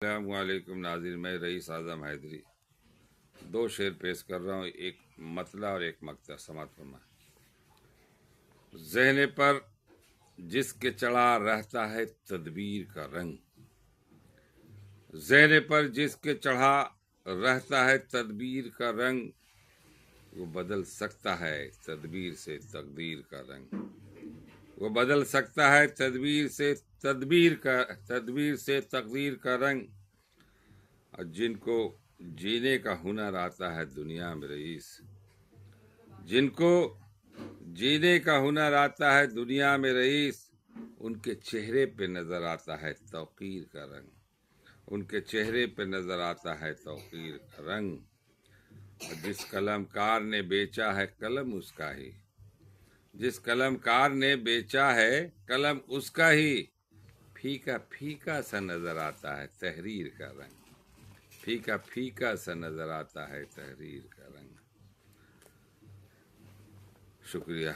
السلام علیکم ناظرین، میں رئیس اعظم حیدری دو شعر پیش کر رہا ہوں، ایک مطلع اور ایک مقطع، سماعت فرمائیں۔ ذہن پر جس کے چڑھا رہتا ہے تدبیر کا رنگ، ذہن پر جس کے چڑھا رہتا ہے تدبیر کا رنگ، وہ بدل سکتا ہے تدبیر سے تقدیر کا رنگ، وہ بدل سکتا ہے تدبیر سے تقدیر کا رنگ۔ اور جن کو جینے کا ہنر آتا ہے دنیا میں رئیس، جن کو جینے کا ہنر آتا ہے دنیا میں رئیس، ان کے چہرے پہ نظر آتا ہے توقیر کا رنگ، ان کے چہرے پہ نظر آتا ہے توقیر کا رنگ۔ اور جس قلم کار نے بیچا ہے قلم اس کا ہی، جس قلم کار نے بیچا ہے قلم اس کا ہی، پھیکا پھیکا سا نظر آتا ہے تحریر کا رنگ، پھیکا پھیکا سا نظر آتا ہے تحریر کا رنگ۔ شکریہ۔